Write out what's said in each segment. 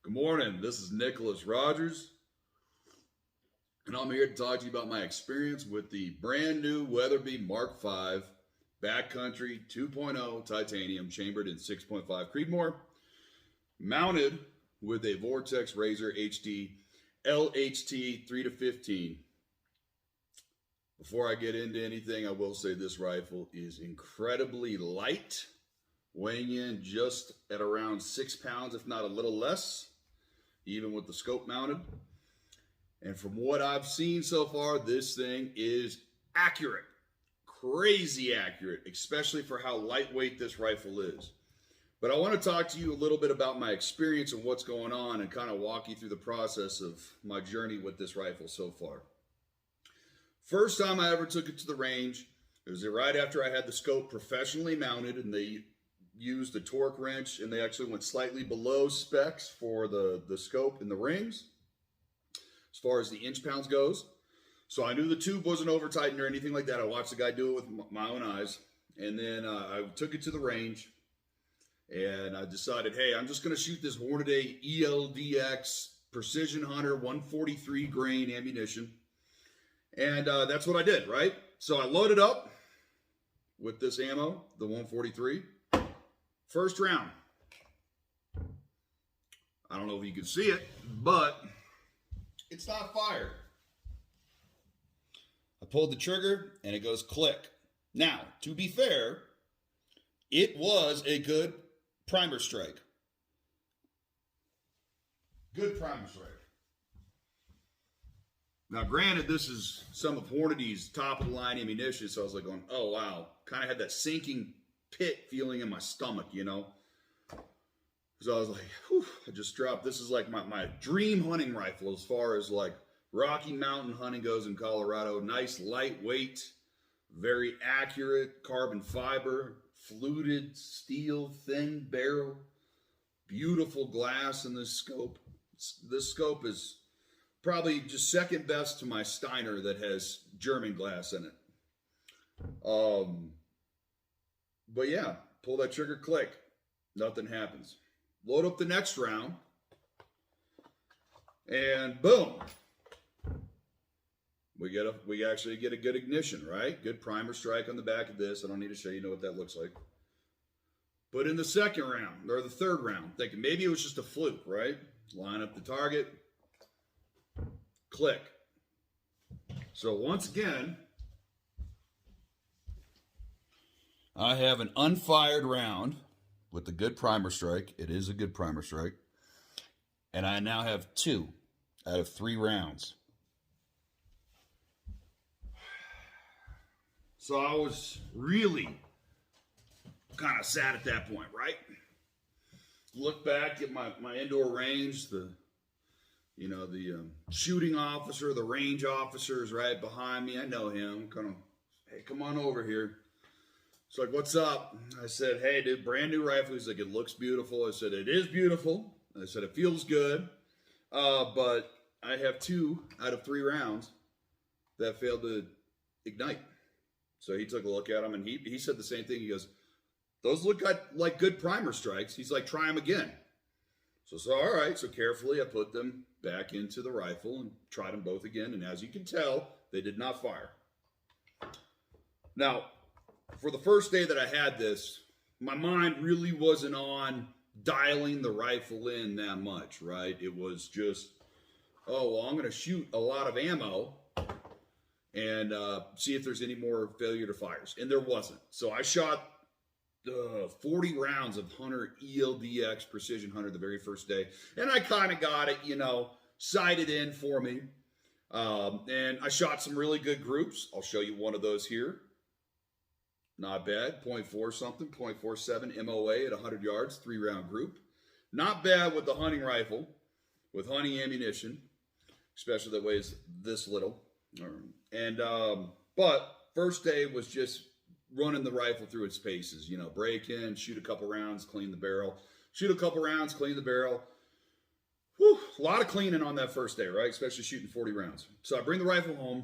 Good morning. This is Nicholas Rogers, and I'm here to talk to you about my experience with the brand new Weatherby Mark V Backcountry 2.0 titanium chambered in 6.5 Creedmoor, mounted with a Vortex Razor HD LHT 3-15. Before I get into anything, I will say this rifle is incredibly light, weighing in just at around 6 pounds, if not a little less, even with the scope mounted. And from what I've seen so far, this thing is accurate, crazy accurate, especially for how lightweight this rifle is. But I want to talk to you a little bit about my experience and what's going on and kind of walk you through the process of my journey with this rifle so far. First time I ever took it to the range, it was right after I had the scope professionally mounted, and they used a torque wrench, and they actually went slightly below specs for the scope and the rings as far as the inch pounds goes. So I knew the tube wasn't over tightened or anything like that. I watched the guy do it with my own eyes, and then I took it to the range, and I decided, hey, I'm just going to shoot this Hornady ELDX Precision Hunter 143 grain ammunition. And that's what I did, right? So I loaded up with this ammo, the 143. First round. I don't know if you can see it, but it's not fired. I pulled the trigger and it goes click. Now, to be fair, it was a good primer strike. Good primer strike. Now, granted, this is some of Hornady's top-of-the-line ammunition, so I was like going, oh, wow. Kind of had that sinking pit feeling in my stomach, you know? So I was like, whew, I just dropped. This is like my dream hunting rifle as far as like Rocky Mountain hunting goes in Colorado. Nice, lightweight, very accurate, carbon fiber, fluted steel, thin barrel, beautiful glass in this scope. This scope is probably just second best to my Steiner that has German glass in it. But yeah, pull that trigger, click, nothing happens. Load up the next round, and boom, we actually get a good ignition, right? Good primer strike on the back of this. I don't need to show you what that looks like. But in the second round, or the third round, thinking maybe it was just a fluke, right? Line up the target, click. So once again, I have an unfired round with a good primer strike. It is a good primer strike. And I now have 2 out of 3 rounds. So I was really kind of sad at that point, right? Look back at my indoor range, the shooting officer, the range officer is right behind me. I know him. Kind of, hey, come on over here. It's like, what's up? I said, hey, dude, brand new rifle. He's like, it looks beautiful. I said, it is beautiful. I said, it feels good. But I have 2 out of 3 rounds that failed to ignite. So he took a look at them, and he said the same thing. He goes, those look like good primer strikes. He's like, try them again. So all right. So carefully, I put them back into the rifle and tried them both again. And as you can tell, they did not fire. Now, for the first day that I had this, my mind really wasn't on dialing the rifle in that much, right? It was just, oh, well, I'm going to shoot a lot of ammo and see if there's any more failure to fires. And there wasn't. So I shot 40 rounds of Hunter ELDX Precision Hunter the very first day. And I kind of got it, sighted in for me. And I shot some really good groups. I'll show you one of those here. Not bad, 0.4 something, 0.47 MOA at 100 yards, 3-round group. Not bad with the hunting rifle, with hunting ammunition, especially that weighs this little. And but first day was just running the rifle through its paces, break in, shoot a couple rounds, clean the barrel, shoot a couple rounds, clean the barrel. Whew, a lot of cleaning on that first day, right? Especially shooting 40 rounds. So I bring the rifle home.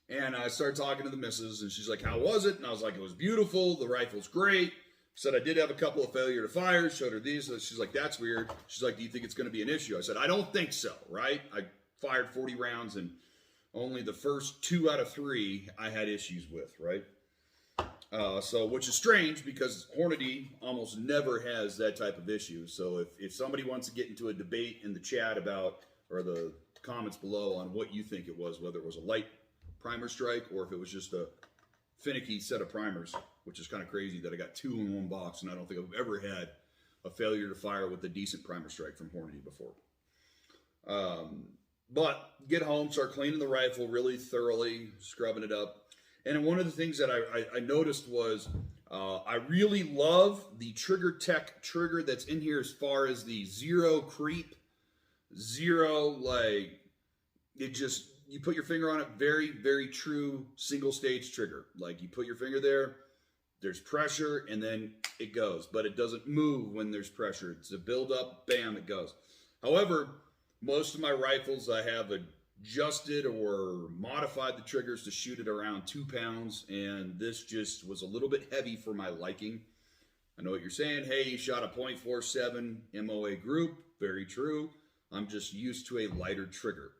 And I started talking to the missus, and she's like, how was it? And I was like, it was beautiful. The rifle's great. Said I did have a couple of failure to fires, showed her these. So she's like, that's weird. She's like, do you think it's going to be an issue? I said, I don't think so, right? I fired 40 rounds and only the first 2 out of 3 I had issues with, right? So, which is strange because Hornady almost never has that type of issue. So if somebody wants to get into a debate in the chat about, or the comments below on what you think it was, whether it was a light primer strike or if it was just a finicky set of primers, which is kind of crazy that I got 2 in one box, and I don't think I've ever had a failure to fire with a decent primer strike from Hornady before. But get home, start cleaning the rifle really thoroughly, scrubbing it up. And one of the things that I noticed was I really love the Trigger Tech trigger that's in here as far as the zero creep, zero, like, it just, you put your finger on it, very, very true single stage trigger. Like, you put your finger there, there's pressure, and then it goes. But it doesn't move when there's pressure. It's a build up, bam, it goes. However, most of my rifles, I have adjusted or modified the triggers to shoot at around 2 pounds, and this just was a little bit heavy for my liking. I know what you're saying. Hey, you shot a .47 MOA group. Very true. I'm just used to a lighter trigger.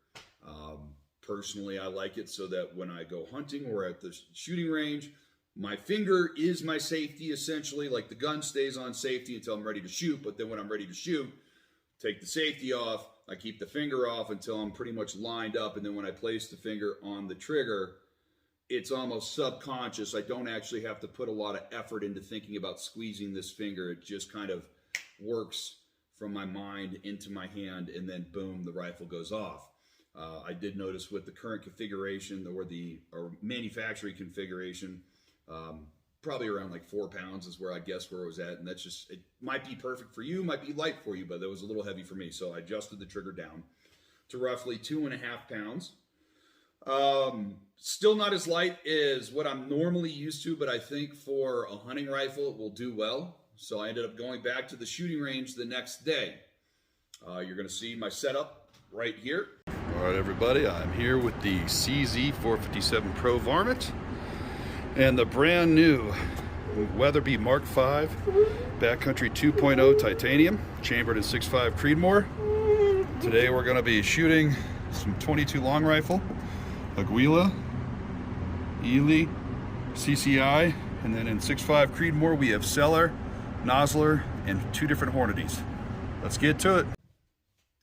Personally, I like it so that when I go hunting or at the shooting range, my finger is my safety, essentially. Like, the gun stays on safety until I'm ready to shoot, but then when I'm ready to shoot, take the safety off, I keep the finger off until I'm pretty much lined up, and then when I place the finger on the trigger, it's almost subconscious. I don't actually have to put a lot of effort into thinking about squeezing this finger. It just kind of works from my mind into my hand, and then boom, the rifle goes off. I did notice with the current configuration or the manufacturing configuration, probably around like 4 pounds is where I guess where it was at, and that's just, it might be perfect for you, might be light for you, but that was a little heavy for me, so I adjusted the trigger down to roughly 2.5 pounds. Still not as light as what I'm normally used to, but I think for a hunting rifle it will do well. So I ended up going back to the shooting range the next day. You're going to see my setup right here. All right, everybody, I'm here with the CZ457 Pro Varmint and the brand new Weatherby Mark V Backcountry 2.0 titanium, chambered in 6.5 Creedmoor. Today we're going to be shooting some 22 long rifle, Aguila, Ely, CCI, and then in 6.5 Creedmoor we have Cellar, Nosler, and 2 different Hornadies. Let's get to it.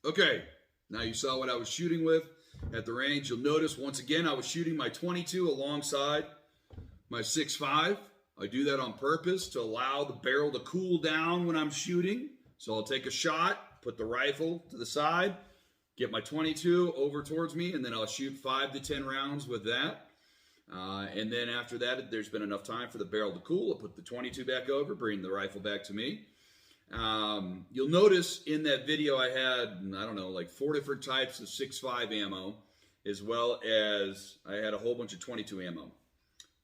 Okay, now you saw what I was shooting with at the range. You'll notice once again I was shooting my 22 alongside my 6.5. I do that on purpose to allow the barrel to cool down when I'm shooting. So I'll take a shot, put the rifle to the side, get my 22 over towards me, and then I'll shoot 5 to 10 rounds with that. And then after that, there's been enough time for the barrel to cool. I'll put the 22 back over, bring the rifle back to me. You'll notice in that video I had, I don't know, like 4 different types of 6.5 ammo, as well as I had a whole bunch of 22 ammo.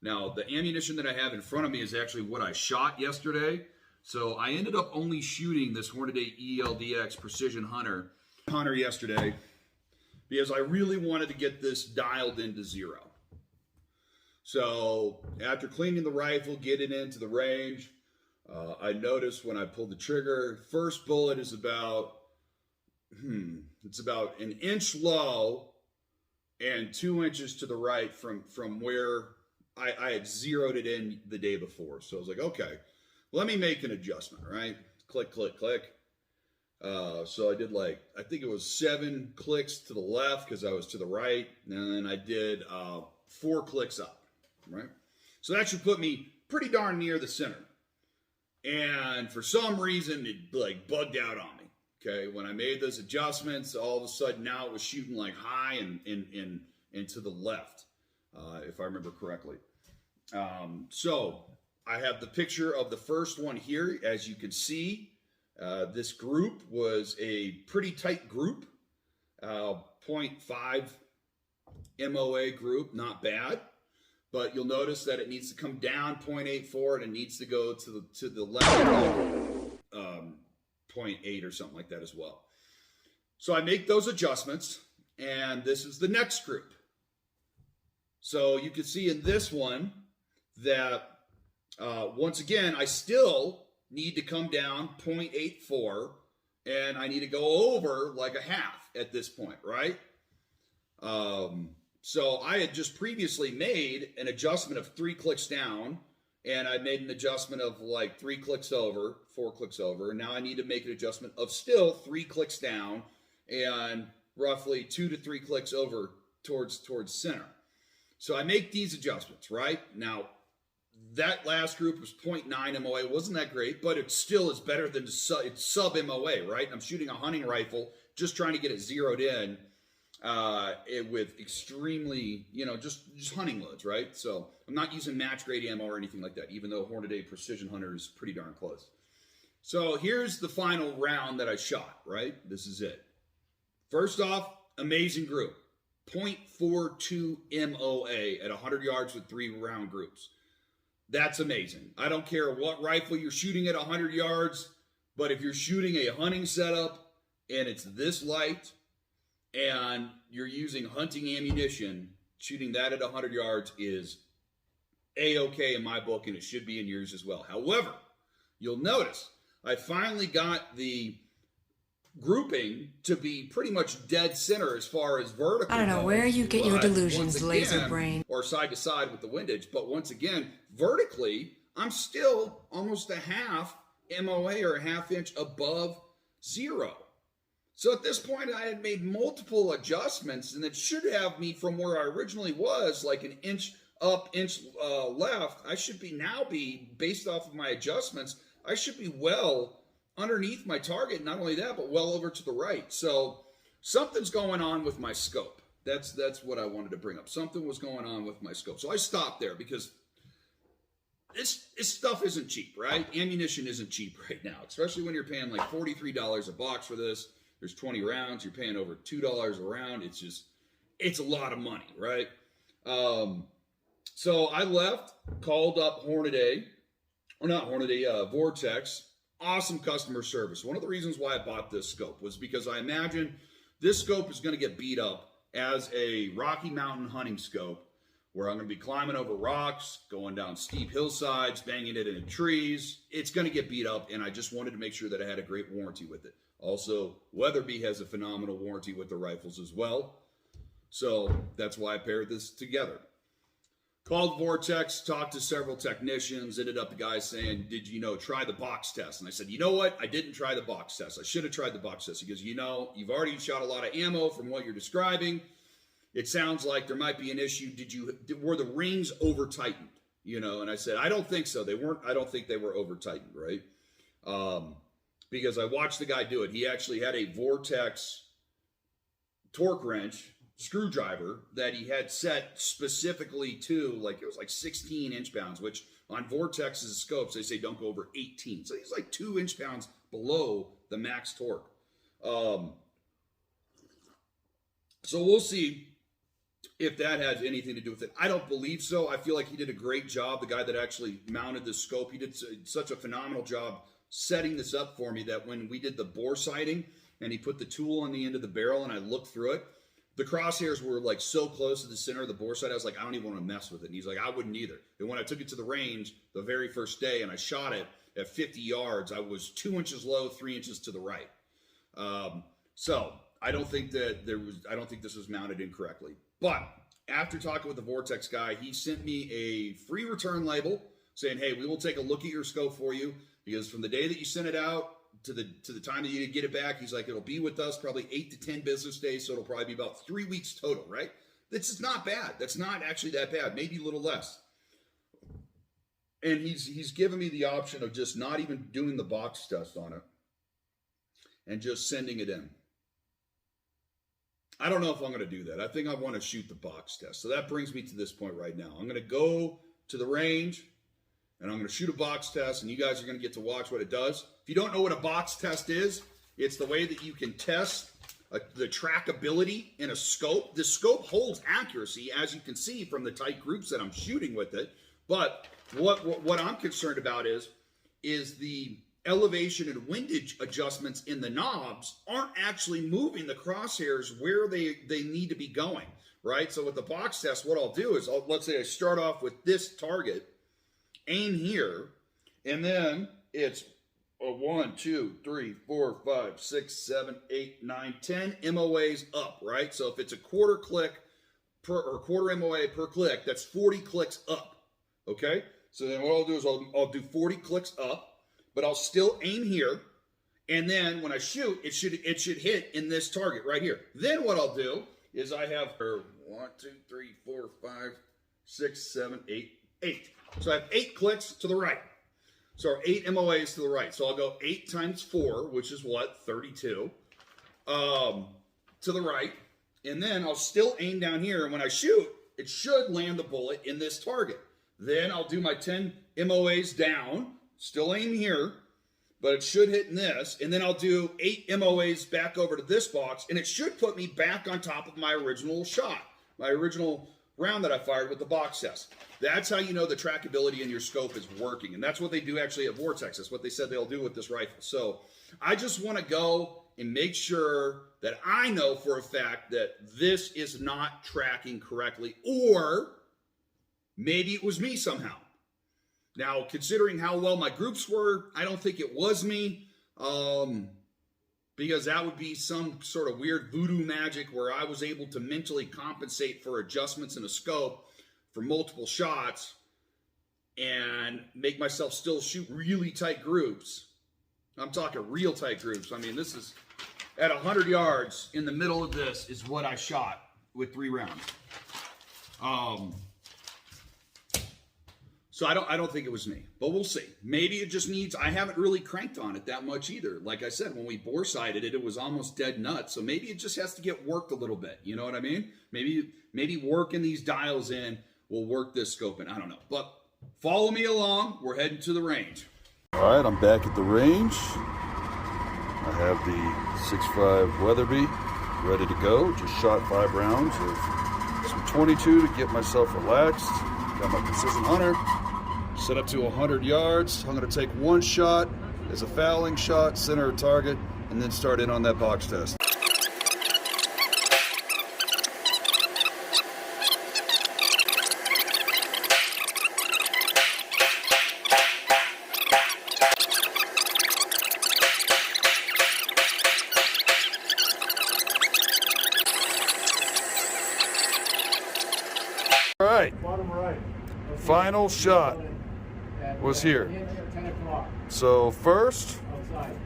Now, the ammunition that I have in front of me is actually what I shot yesterday. So I ended up only shooting this Hornady ELDX Precision Hunter yesterday because I really wanted to get this dialed into 0. So after cleaning the rifle, getting into the range, I noticed when I pulled the trigger, first bullet is about, it's about 1 inch low and 2 inches to the right from where I had zeroed it in the day before. So I was like, okay, let me make an adjustment, right? Click, click, click. So I did like, I think it was 7 clicks to the left because I was to the right. And then I did 4 clicks up, right? So that should put me pretty darn near the center. And for some reason, it like bugged out on me. Okay, when I made those adjustments, all of a sudden now it was shooting like high and to the left, if I remember correctly. So I have the picture of the first one here. As you can see, this group was a pretty tight group, 0.5 MOA group, not bad. But you'll notice that it needs to come down 0.84 and it needs to go to the left 0.8 or something like that as well. So I make those adjustments, and this is the next group. So you can see in this one that Once again, I still need to come down 0.84, and I need to go over like a half at this point, right? So I had just previously made an adjustment of 3 clicks down, and I made an adjustment of like 3 clicks over, 4 clicks over, and now I need to make an adjustment of still 3 clicks down and roughly 2 to 3 clicks over towards center. So I make these adjustments, right? Now, that last group was 0.9 MOA. It wasn't that great, but it still is better than it's sub MOA, right? I'm shooting a hunting rifle, just trying to get it zeroed in with extremely, just hunting loads, right? So I'm not using match grade ammo or anything like that, even though Hornady Precision Hunter is pretty darn close. So here's the final round that I shot, right? This is it. First off, amazing group. 0.42 MOA at 100 yards with 3 round groups. That's amazing. I don't care what rifle you're shooting at 100 yards, but if you're shooting a hunting setup and it's this light and you're using hunting ammunition, shooting that at 100 yards is A-okay in my book, and it should be in yours as well. However, you'll notice I finally got the grouping to be pretty much dead center as far as vertical. I don't know where you get your delusions, again, laser brain. Or side to side with the windage. But once again, vertically, I'm still almost a half MOA or a half inch above zero. So at this point, I had made multiple adjustments, and it should have me from where I originally was, like an inch up, inch left. I should now be, based off of my adjustments, I should be well underneath my target. Not only that, but well over to the right. So something's going on with my scope. That's what I wanted to bring up. Something was going on with my scope. So I stopped there because this stuff isn't cheap, right? Ammunition isn't cheap right now, especially when you're paying like $43 a box for this. There's 20 rounds. You're paying over $2 a round. It's a lot of money, right? So I left, called up Hornady, or not Hornady, Vortex. Awesome customer service. One of the reasons why I bought this scope was because I imagine this scope is going to get beat up as a Rocky Mountain hunting scope, where I'm going to be climbing over rocks, going down steep hillsides, banging it into trees. It's going to get beat up, and I just wanted to make sure that I had a great warranty with it. Also, Weatherby has a phenomenal warranty with the rifles as well. So that's why I paired this together. Called Vortex, talked to several technicians, ended up the guy saying, did you try the box test? And I said, you know what? I didn't try the box test. I should have tried the box test. He goes, you've already shot a lot of ammo from what you're describing. It sounds like there might be an issue. Were the rings over tightened? And I said, I don't think so. They weren't. I don't think they were over tightened, right? Because I watched the guy do it. He actually had a Vortex torque wrench screwdriver that he had set specifically to, it was like 16 inch-pounds, which on Vortex's scopes, they say don't go over 18. So he's like 2 inch-pounds below the max torque. So we'll see if that has anything to do with it. I don't believe so. I feel like he did a great job. The guy that actually mounted the scope, he did such a phenomenal job setting this up for me that when we did the bore sighting and he put the tool on the end of the barrel and I looked through it, the crosshairs were like so close to the center of the bore sight. I was like, I don't even want to mess with it. And he's like, I wouldn't either. And when I took it to the range the very first day and I shot it at 50 yards, I was 2 inches low, 3 inches to the right. So I don't think this was mounted incorrectly. But after talking with the Vortex guy, he sent me a free return label saying, hey, we will take a look at your scope for you, because from the day that you sent it out to the time that you get it back, he's like, it'll be with us probably 8 to 10 business days, so it'll probably be about 3 weeks total, right? This is not bad. That's not actually that bad, maybe a little less. And he's given me the option of just not even doing the box test on it and just sending it in. I don't know if I'm going to do that. I think I want to shoot the box test. So that brings me to this point right now. I'm going to go to the range and I'm going to shoot a box test, and you guys are going to get to watch what it does. If you don't know what a box test is, it's the way that you can test the trackability in a scope. The scope holds accuracy, as you can see from the tight groups that I'm shooting with it. But what I'm concerned about is the elevation and windage adjustments in the knobs aren't actually moving the crosshairs where they need to be going, right? So with the box test, what I'll do is, let's say I start off with this target, aim here, and then it's a 1, 2, 3, 4, 5, 6, 7, 8, 9, 10 MOAs up, right? So if it's a quarter click per, or quarter MOA per click, that's 40 clicks up, okay? So then what I'll do is I'll do 40 clicks up, but I'll still aim here, and then when I shoot, it should hit in this target right here. Then what I'll do is I have 1, 2, 3, 4, 5, 6, 7, 8, 8. So I have 8 clicks to the right. So 8 MOAs to the right. So I'll go 8 times 4, which is what? 32. To the right. And then I'll still aim down here. And when I shoot, it should land the bullet in this target. Then I'll do my 10 MOAs down. Still aim here. But it should hit in this. And then I'll do 8 MOAs back over to this box. And it should put me back on top of my original shot. My original round that I fired with the box test. That's how you know the trackability in your scope is working. And that's what they do actually at Vortex. That's what they said they'll do with this rifle. So I just want to go and make sure that I know for a fact that this is not tracking correctly, or maybe it was me somehow. Now, considering how well my groups were, I don't think it was me. Because that would be some sort of weird voodoo magic where I was able to mentally compensate for adjustments in a scope for multiple shots and make myself still shoot really tight groups. I'm talking real tight groups. I mean, this is at 100 yards in the middle of this is what I shot with 3 rounds. So I don't think it was me, but we'll see. Maybe it just needs, I haven't really cranked on it that much either. Like I said, when we bore sighted it, it was almost dead nuts. So maybe it just has to get worked a little bit. You know what I mean? Maybe working these dials in will work this scoping. I don't know. But follow me along. We're heading to the range. All right, I'm back at the range. I have the 6.5 Weatherby ready to go. Just shot 5 rounds of some 22 to get myself relaxed. Got my Precision Hunter set up to 100 yards. I'm going to take 1 shot as a fouling shot, center of target, and then start in on that box test. All right, Bottom right. final shot was here. So first, Outside.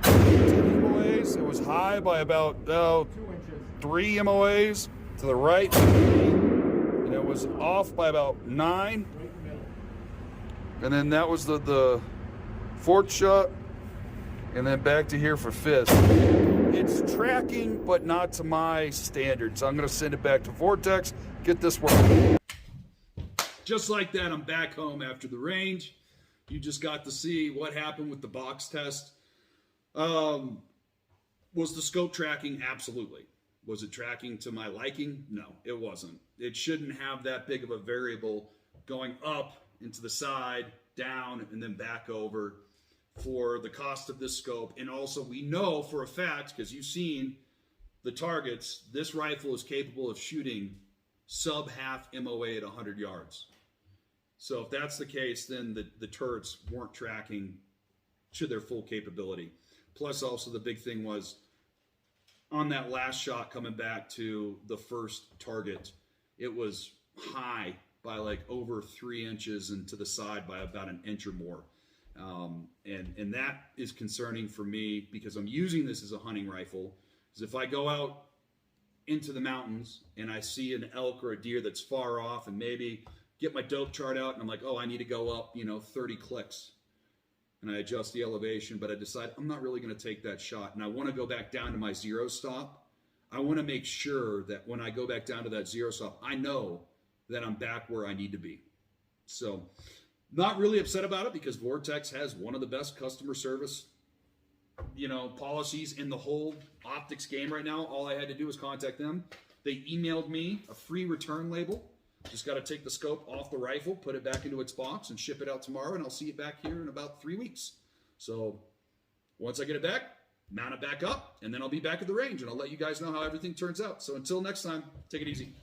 10 MOAs, it was high by about 2 inches. 3 MOAs to the right, and it was off by about 9, Right in the middle. and then that was the 4th shot, and then back to here for 5th. It's tracking, but not to my standards. So I'm going to send it back to Vortex, get this working. Just like that, I'm back home after the range. You just got to see what happened with the box test. Was the scope tracking? Absolutely. Was it tracking to my liking? No, it wasn't. It shouldn't have that big of a variable going up into the side, down, and then back over for the cost of this scope. And also we know for a fact, because you've seen the targets, this rifle is capable of shooting sub half MOA at 100 yards. So if that's the case, then the turrets weren't tracking to their full capability. Plus also the big thing was on that last shot coming back to the first target, it was high by like over 3 inches and to the side by about an inch or more. And that is concerning for me because I'm using this as a hunting rifle. Because if I go out into the mountains and I see an elk or a deer that's far off and maybe get my dope chart out and I'm like, oh, I need to go up, 30 clicks. And I adjust the elevation, but I decide I'm not really going to take that shot. And I want to go back down to my 0 stop. I want to make sure that when I go back down to that 0 stop, I know that I'm back where I need to be. So not really upset about it because Vortex has one of the best customer service, policies in the whole optics game right now. All I had to do was contact them. They emailed me a free return label. Just got to take the scope off the rifle, put it back into its box, and ship it out tomorrow, and I'll see it back here in about 3 weeks. So once I get it back, mount it back up, and then I'll be back at the range, and I'll let you guys know how everything turns out. So until next time, take it easy.